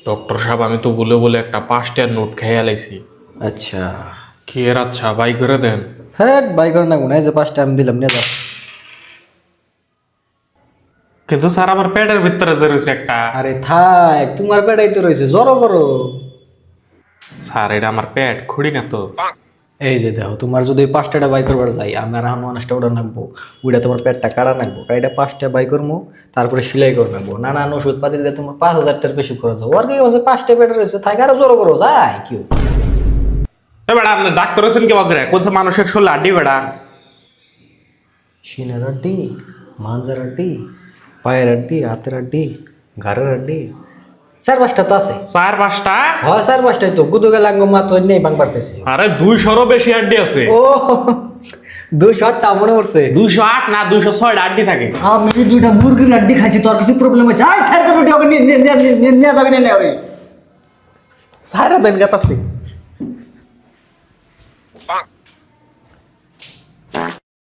Doctor সাহেব আমি তো বলে বলে একটা 5 টাকার নোট খেয়ে লাইছি। আচ্ছা খেয়ে আচ্ছা বাই করে দেন। হ্যাঁ বাই করে না গুনে যে 5টা আমি দিলাম নিয়ে যাও। কিন্তু স্যার আমার পেটের ভিতরে যে রয়েছে একটা। আরে থাক তোমার পেটাই তো রয়েছে জড়ো করো। স্যার এটা আমার পেট খুঁড়ি না তো। এই যে দেখো তোমার যদি 5টাটা বাই করবার যাই আমি আর মানুষটা ওটা নাকবো ওইটা তোমার পেটটা কাটা নাকবো কাইটা 5টা বাই করবো তারপরে সেলাই করে নাকবো নানান ওষুধ পাতি দিয়ে তোমার 5,000 টাকার বেশি খরচ হবে ওর কি আছে 5টা পেটে রয়েছে থাক আরো জড়ো করো যাই কি বেড়া আপনি ডাক্তার আছেন কি বকরে কোন মানুষের শরীরে আড্ডি বেড়া। সিনের আড্ডি মাঞ্জার আড্ডি পায়ের আড্ডি হাতের আড্ডি ঘাড়ের আড্ডি 4-5টা তো আছে। 4-5টা? হ্যাঁ 4-5টাই তো গুদুগে লাগবো মা তো নেই বাংবার শেষে। আরে 200-রও বেশি আড্ডি আছে। ও 200টা মনে পড়ছে 208 না 206 আড্ডি থাকে। আমি 2টা মুরগির আড্ডি খাইছি তোর কিছু প্রবলেম আছে আয় স্যার করে ওকে নিয়ে যাবি না রে সারা দিন গাতাছি।